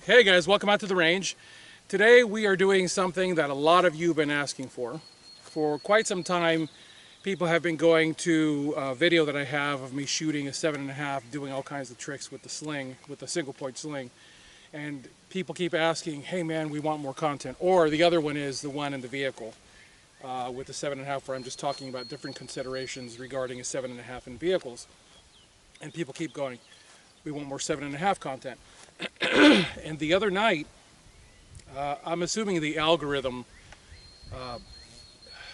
Hey guys, welcome out to the range. Today we are doing something that a lot of you have been asking for. For quite some time, people have been going to a video that I have of me shooting a 7.5, doing all kinds of tricks with the sling, with the single point sling. And people keep asking, hey man, we want more content. Or the other one is the one in the vehicle with the 7.5, where I'm just talking about different considerations regarding a 7.5 in vehicles. And people keep going, we want more 7.5 content. And the other night, I'm assuming the algorithm,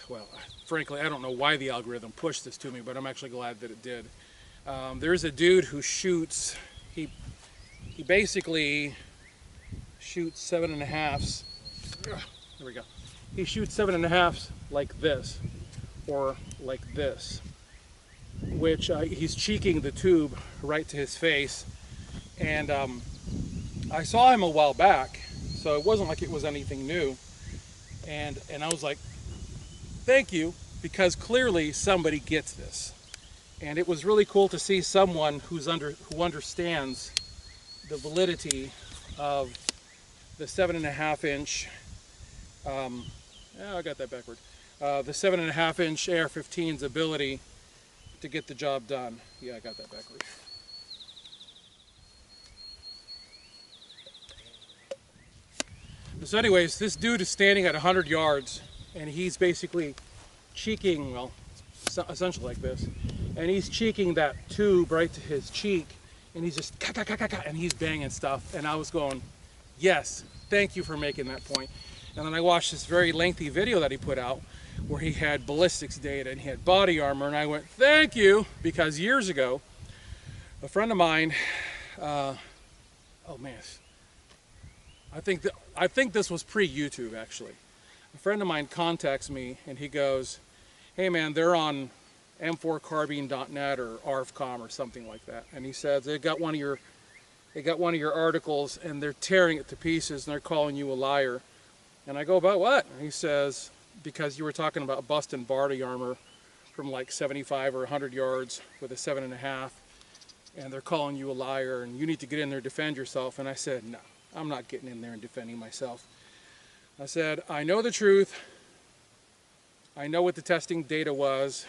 well, frankly, I don't know why the algorithm pushed this to me, but I'm actually glad that it did. There's a dude who shoots, he basically shoots 7.5s. There we go. He shoots 7.5s like this, or like this, which he's cheeking the tube right to his face. And I saw him a while back, so it wasn't like it was anything new. And I was like, thank you, because clearly somebody gets this. And it was really cool to see someone who understands the validity of the 7.5 inch, I got that backward, the 7.5 inch AR-15's ability to get the job done. Yeah, I got that backward. So anyways, this dude is standing at 100 yards and he's basically cheeking, well, essentially like this, and he's cheeking that tube right to his cheek, and he's just and he's banging stuff. And I was going, yes, thank you for making that point. And then I watched this very lengthy video that he put out where he had ballistics data and he had body armor, and I went, thank you, because years ago a friend of mine, oh man, I think this was pre-YouTube actually. A friend of mine contacts me and he goes, hey man, they're on m4carbine.net or ARFCOM or something like that, and he says they got one of your articles and they're tearing it to pieces and they're calling you a liar. And I go, about what? And he says, because you were talking about busting body armor from like 75 or 100 yards with a 7.5, and they're calling you a liar and you need to get in there and defend yourself. And I said, no, I'm not getting in there and defending myself. I said, I know the truth. I know what the testing data was.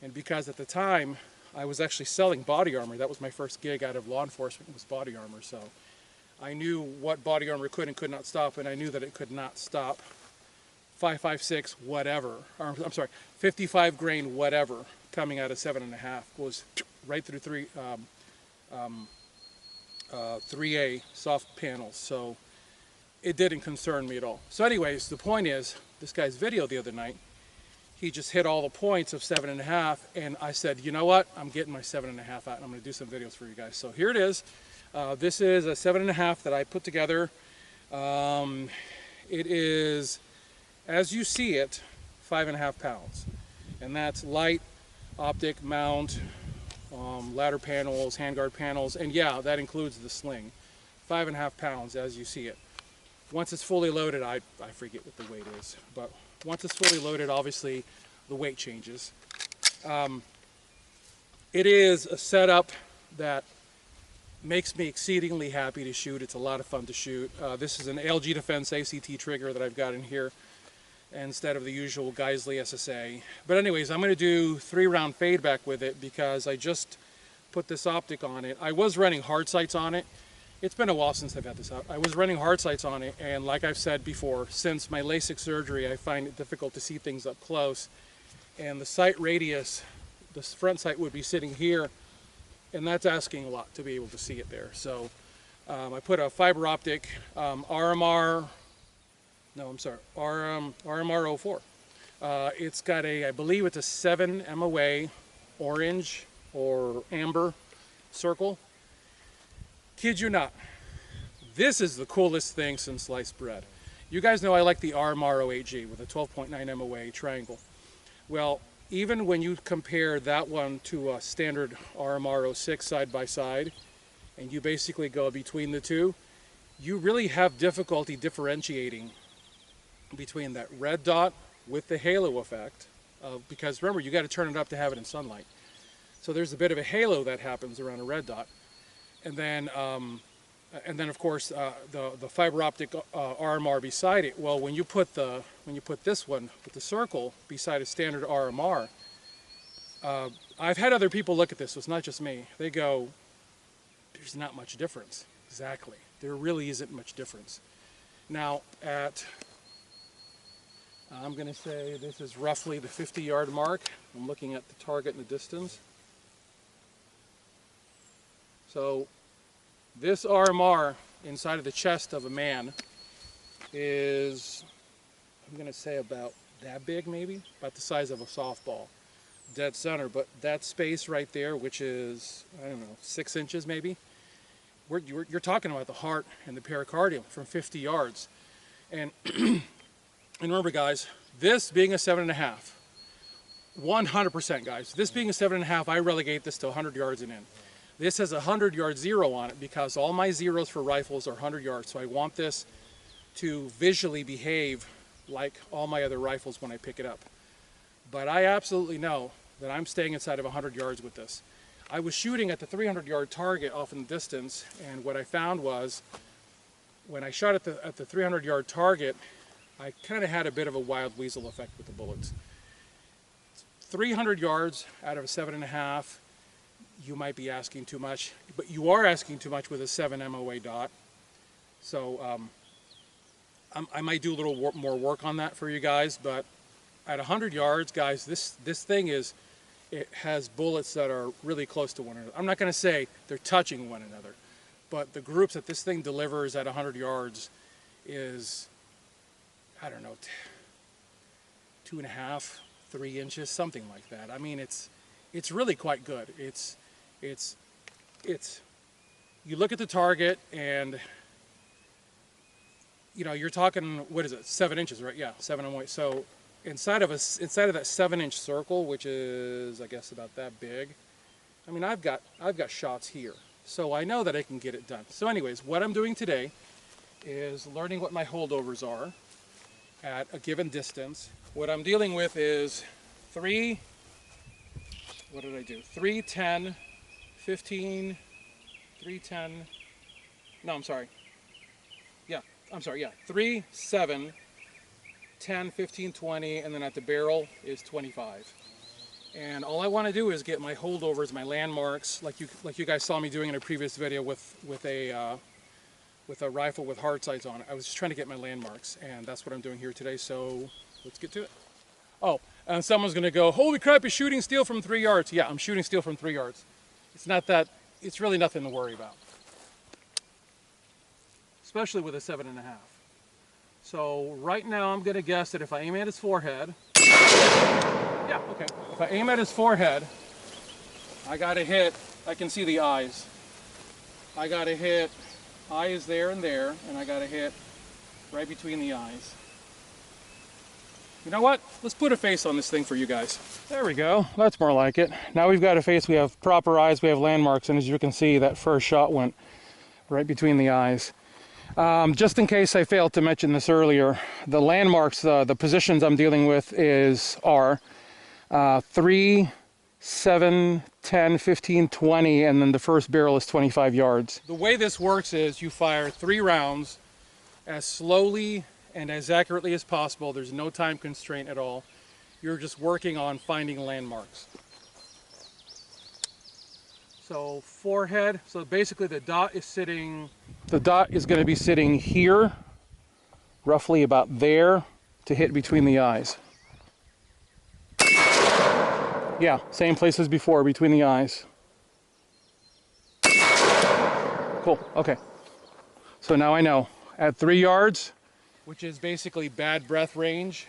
And because at the time I was actually selling body armor, that was my first gig out of law enforcement, was body armor. So I knew what body armor could and could not stop, and I knew that it could not stop 5.56 whatever, or I'm sorry, 55 grain whatever coming out of 7.5 was right through 3A soft panels. So it didn't concern me at all. So anyways, the point is, this guy's video the other night, he just hit all the points of 7.5, and I said, you know what, I'm getting my 7.5 out and I'm going to do some videos for you guys. So here it is. This is a 7.5 that I put together. It is, as you see it, 5.5 pounds, and that's light, optic, mount, ladder panels, handguard panels, and yeah, that includes the sling. 5.5 pounds as you see it. Once it's fully loaded, I forget what the weight is, but once it's fully loaded, obviously the weight changes. It is a setup that makes me exceedingly happy to shoot. It's a lot of fun to shoot. This is an LG Defense ACT trigger that I've got in here instead of the usual Geisley SSA. But anyways, I'm going to do 3-round fade back with it because I just put this optic on it. I was running hard sights on it. It's been a while since I've had this out. I was running hard sights on it, and like I've said before, since my LASIK surgery, I find it difficult to see things up close. And the sight radius, the front sight would be sitting here, and that's asking a lot to be able to see it there. So I put a fiber optic RMR 04. It's got I believe it's a 7 MOA orange or amber circle. Kid you not, this is the coolest thing since sliced bread. You guys know I like the RMR 08G with a 12.9 MOA triangle. Well, even when you compare that one to a standard RMR 06 side by side, and you basically go between the two, you really have difficulty differentiating between that red dot with the halo effect, because remember, you got to turn it up to have it in sunlight. So there's a bit of a halo that happens around a red dot. And then And then of course the fiber optic RMR beside it. Well, when you put this one with the circle beside a standard RMR, I've had other people look at this, so it's not just me. They go, there's not much difference. Exactly. There really isn't much difference. Now I'm going to say this is roughly the 50-yard mark. I'm looking at the target in the distance. So this RMR inside of the chest of a man is, I'm going to say about that big maybe, about the size of a softball, dead center. But that space right there, which is, I don't know, 6 inches maybe, you're talking about the heart and the pericardium from 50 yards. And, and remember guys, this being a 7.5, 100% guys, this being a 7.5, I relegate this to 100 yards and in. This has a 100-yard zero on it because all my zeros for rifles are 100 yards. So I want this to visually behave like all my other rifles when I pick it up. But I absolutely know that I'm staying inside of 100 yards with this. I was shooting at the 300-yard target off in the distance, and what I found was when I shot at the 300-yard target, I kind of had a bit of a wild weasel effect with the bullets. 300 yards out of a 7.5, you might be asking too much, but you are asking too much with a 7 MOA dot. So I might do a little more work on that for you guys, but at 100 yards, guys, this thing is, it has bullets that are really close to one another. I'm not going to say they're touching one another, but the groups that this thing delivers at 100 yards is, I don't know, 2.5, 3 inches, something like that. I mean, it's really quite good. It's you look at the target and, you know, you're talking, what is it, 7 inches, right? Yeah, 7 and 1. So inside of that 7-inch circle, which is, I guess, about that big, I mean, I've got shots here. So I know that I can get it done. So anyways, what I'm doing today is learning what my holdovers are at a given distance. What I'm dealing with is 3, what did I do? 3, 10, 15, 3, 10, no, I'm sorry. Yeah, I'm sorry, yeah. 3, 7, 10, 15, 20, and then at the barrel is 25. And all I want to do is get my holdovers, my landmarks, like you guys saw me doing in a previous video with a rifle with hard sights on it. I was just trying to get my landmarks, and that's what I'm doing here today, so let's get to it. Oh, and someone's going to go, holy crap, you're shooting steel from 3 yards. Yeah, I'm shooting steel from 3 yards. It's not that, it's really nothing to worry about. Especially with a 7.5. So right now I'm going to guess that if I aim at his forehead, yeah, okay. If I aim at his forehead, I got to hit, I can see the eyes. I got to hit eyes there, and I got to hit right between the eyes. You know what? Let's put a face on this thing for you guys. There we go. That's more like it. Now we've got a face, we have proper eyes, we have landmarks, and as you can see, that first shot went right between the eyes. Just in case I failed to mention this earlier, the landmarks, the positions I'm dealing with are 3, 7, 10, 15, 20, and then the first barrel is 25 yards. The way this works is you fire 3 rounds as slowly and as accurately as possible. There's no time constraint at all. You're just working on finding landmarks. So forehead, so basically the dot is going to be sitting here, roughly about there, to hit between the eyes. Yeah, same place as before, between the eyes. Cool, okay. So now I know, at 3 yards, which is basically bad breath range,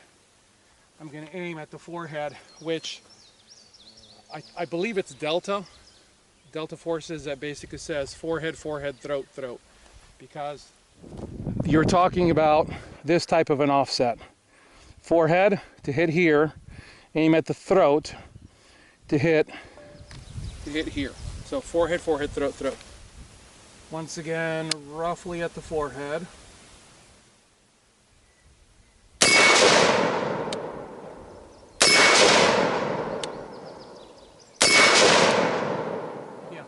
I'm going to aim at the forehead, which I believe it's Delta. Delta forces that basically says forehead, forehead, throat, throat. Because you're talking about this type of an offset. Forehead to hit here, aim at the throat to hit here. So forehead, forehead, throat, throat. Once again, roughly at the forehead. Yeah.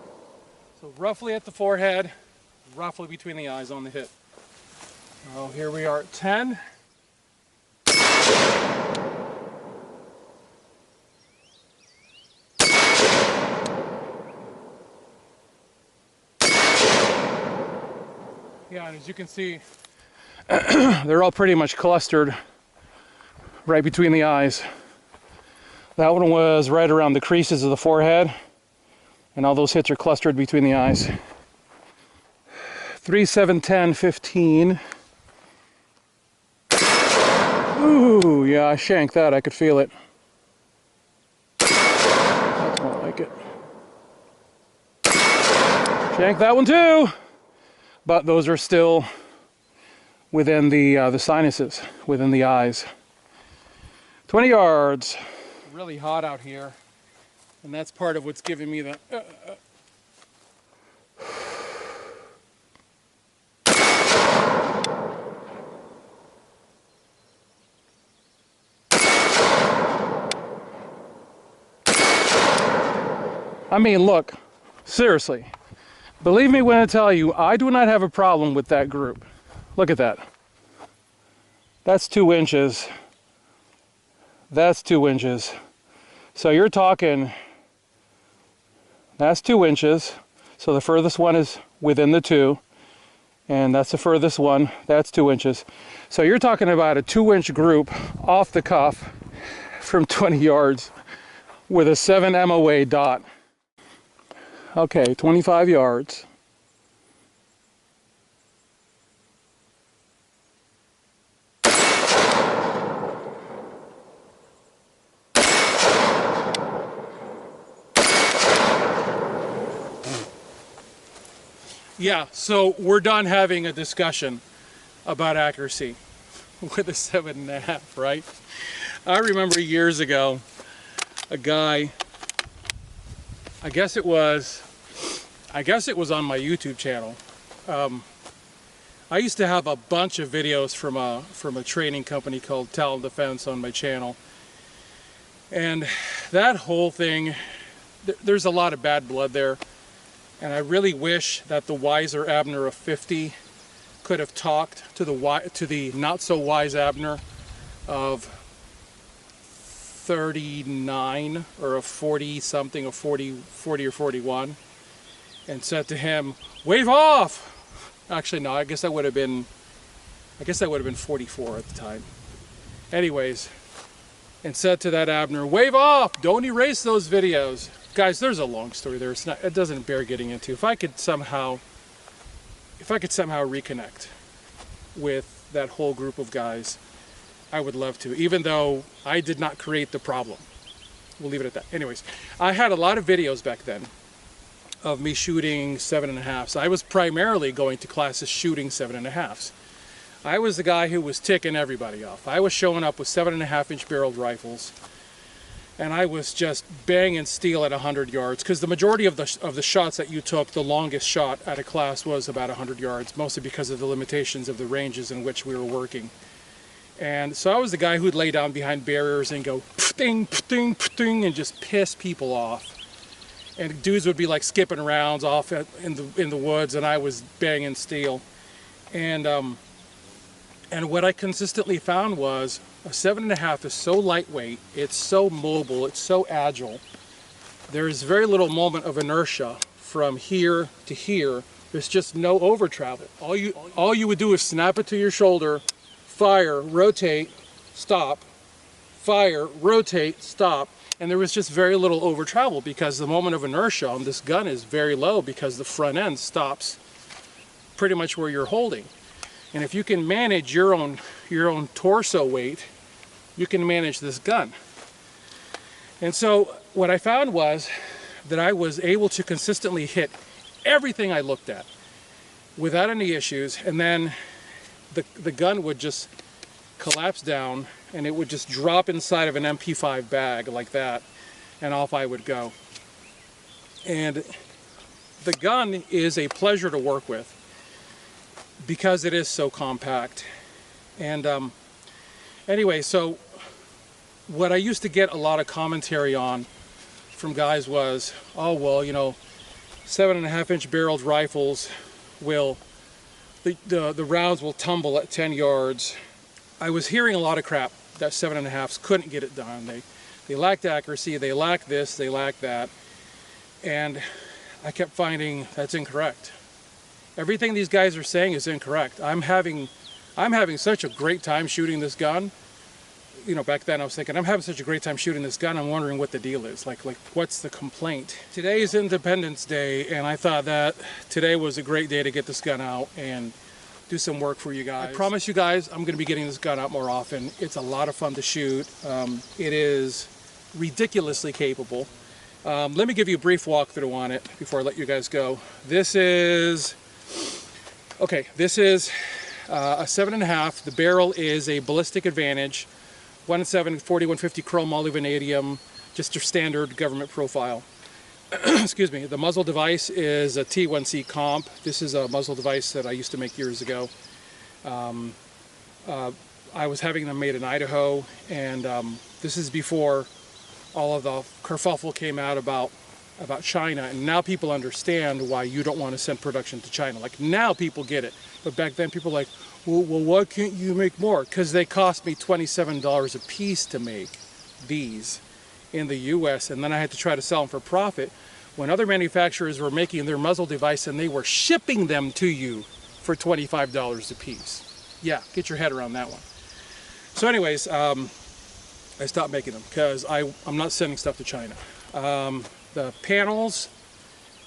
So roughly at the forehead, roughly between the eyes on the hit. Oh, here we are at 10. Yeah, and as you can see, they're all pretty much clustered right between the eyes. That one was right around the creases of the forehead, and all those hits are clustered between the eyes. 3, 7, 10, 15. Ooh, yeah, I shanked that. I could feel it. That's more like it. Shanked that one too. But those are still within the sinuses, within the eyes. 20 yards. Really hot out here, and that's part of what's giving me the I mean, look, seriously. Believe me when I tell you, I do not have a problem with that group. Look at that. That's 2 inches. That's 2 inches. So you're talking, that's 2 inches. So the furthest one is within the 2. And that's the furthest one. That's 2 inches. So you're talking about a 2-inch group off the cuff from 20 yards with a 7 MOA dot. Okay, 25 yards. Yeah, so we're done having a discussion about accuracy with a 7.5, right? I remember years ago, a guy, I guess it was on my YouTube channel. I used to have a bunch of videos from a training company called Talent Defense on my channel. And that whole thing, there's a lot of bad blood there. And I really wish that the wiser Abner of 50 could have talked to the not so wise Abner of 39 or of 40 something, or 40 or 41, and said to him, "Wave off!" Actually, no, I guess that would have been 44 at the time. Anyways, and said to that Abner, "Wave off! Don't erase those videos." Guys, there's a long story there. It doesn't bear getting into. If I could somehow reconnect with that whole group of guys, I would love to, even though I did not create the problem. We'll leave it at that. Anyways, I had a lot of videos back then of me shooting 7.5s. I was primarily going to classes shooting 7.5s. I was the guy who was ticking everybody off. I was showing up with 7.5-inch barreled rifles, and I was just banging steel at 100 yards, because the majority of the shots that you took, the longest shot at a class was about 100 yards, mostly because of the limitations of the ranges in which we were working. And so I was the guy who'd lay down behind barriers and go pting, pting, pting, and just piss people off. And dudes would be like skipping rounds off in the woods, and I was banging steel. And what I consistently found was a 7.5 is so lightweight, it's so mobile, it's so agile. There is very little moment of inertia from here to here. There's just no over travel. All you would do is snap it to your shoulder, fire, rotate, stop, fire, rotate, stop, and there was just very little over travel because the moment of inertia on this gun is very low because the front end stops pretty much where you're holding. And if you can manage your own torso weight, you can manage this gun. And so what I found was that I was able to consistently hit everything I looked at without any issues, and then the gun would just collapse down and it would just drop inside of an MP5 bag like that, and off I would go. And the gun is a pleasure to work with because it is so compact. And anyway, so what I used to get a lot of commentary on from guys was, oh well, you know, 7.5-inch barreled rifles will the rounds will tumble at 10 yards. I was hearing a lot of crap that 7.5s couldn't get it done. They lacked accuracy, they lacked this, they lacked that. And I kept finding that's incorrect. Everything these guys are saying is incorrect. I'm having such a great time shooting this gun. You know, back then I was thinking, I'm having such a great time shooting this gun, I'm wondering what the deal is. Like what's the complaint? Today is Independence Day, and I thought that today was a great day to get this gun out and do some work for you guys. I promise you guys, I'm gonna be getting this gun out more often. It's a lot of fun to shoot. It is ridiculously capable. Let me give you a brief walkthrough on it before I let you guys go. This is a 7.5. The barrel is a ballistic advantage. 1.7 4150 chrome molybdenum, just your standard government profile. Excuse me. The muzzle device is a T1C comp. This is a muzzle device that I used to make years ago. I was having them made in Idaho, and this is before all of the kerfuffle came out about China, and now people understand why you don't want to send production to China. Like, now people get it, but back then people were like, well, why can't you make more? Because they cost me $27 a piece to make these in the US, and then I had to try to sell them for profit when other manufacturers were making their muzzle device and they were shipping them to you for $25 a piece. Yeah, get your head around that one. So anyways, I stopped making them because I'm not sending stuff to China. The panels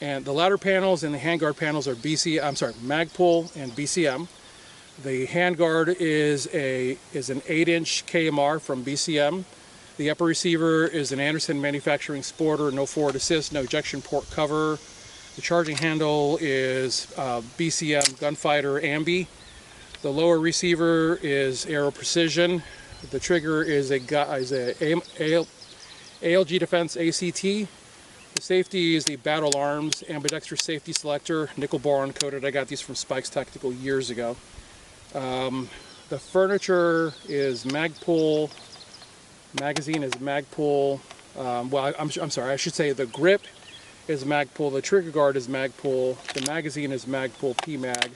and the ladder panels and the handguard panels are Magpul and BCM. The handguard is an 8-inch KMR from BCM. The upper receiver is an Anderson Manufacturing Sporter, no forward assist, no ejection port cover. The charging handle is BCM Gunfighter Ambi. The lower receiver is Aero Precision. The trigger is a ALG Defense ACT. The safety is the Battle Arms Ambidextrous Safety Selector, nickel boron coated. I got these from Spike's Tactical years ago. The furniture is Magpul. Magazine is Magpul. Well, I'm sorry, I should say the grip is Magpul. The trigger guard is Magpul. The magazine is Magpul PMag.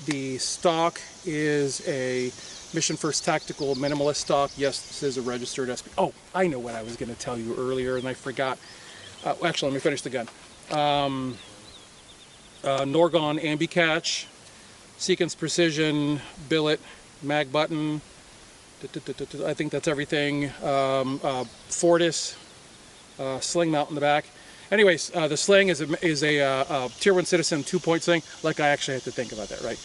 The stock is a Mission First Tactical Minimalist stock. Yes, this is a registered SB. Oh, I know what I was going to tell you earlier, and I forgot. Actually, let me finish the gun. Norgon Ambi Catch, Sequence Precision, billet, mag button. I think that's everything. Fortis, sling mount in the back. Anyways, the sling is a Tier 1 Citizen 2-point sling. Like, I actually have to think about that, right?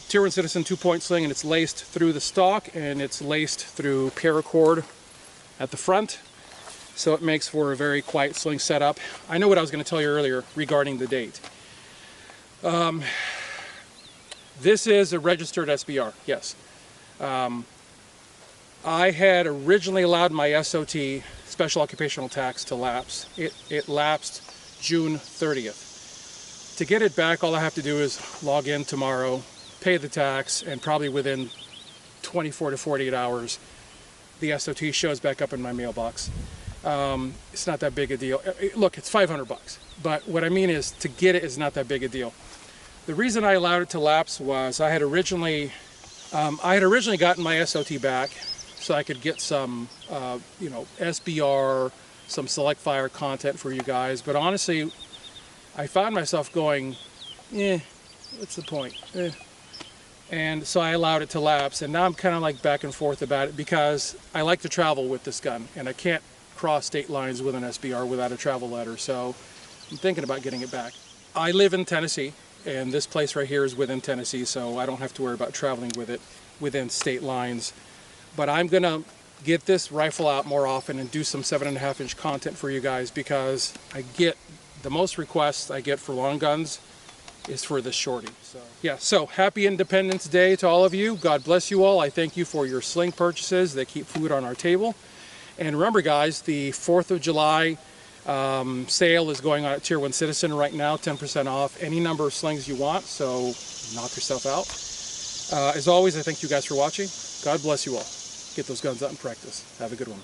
Tier 1 Citizen 2-point sling, and it's laced through the stock, and it's laced through paracord at the front. So it makes for a very quiet sling setup. I know what I was going to tell you earlier regarding the date. This is a registered SBR, yes. I had originally allowed my SOT, Special Occupational Tax, to lapse. It lapsed June 30th. To get it back, all I have to do is log in tomorrow, pay the tax, and probably within 24 to 48 hours, the SOT shows back up in my mailbox. It's not that big a deal. Look, it's $500, but what I mean is, to get it is not that big a deal. The reason I allowed it to lapse was I had originally gotten my SOT back so I could get some, SBR, some select fire content for you guys. But honestly, I found myself going, what's the point? And so I allowed it to lapse. And now I'm kind of like back and forth about it because I like to travel with this gun, and I can't cross state lines with an SBR without a travel letter. So I'm thinking about getting it back. I live in Tennessee, and this place right here is within Tennessee, so I don't have to worry about traveling with it within state lines. But I'm gonna get this rifle out more often and do some 7.5-inch content for you guys, because I get the most requests I get for long guns is for this shorty. So yeah, so happy Independence Day to all of you. God bless you all. I thank you for your sling purchases. They keep food on our table. And remember, guys, the 4th of July sale is going on at Tier 1 Citizen right now, 10% off any number of slings you want, so knock yourself out. As always, I thank you guys for watching. God bless you all. Get those guns out and practice. Have a good one.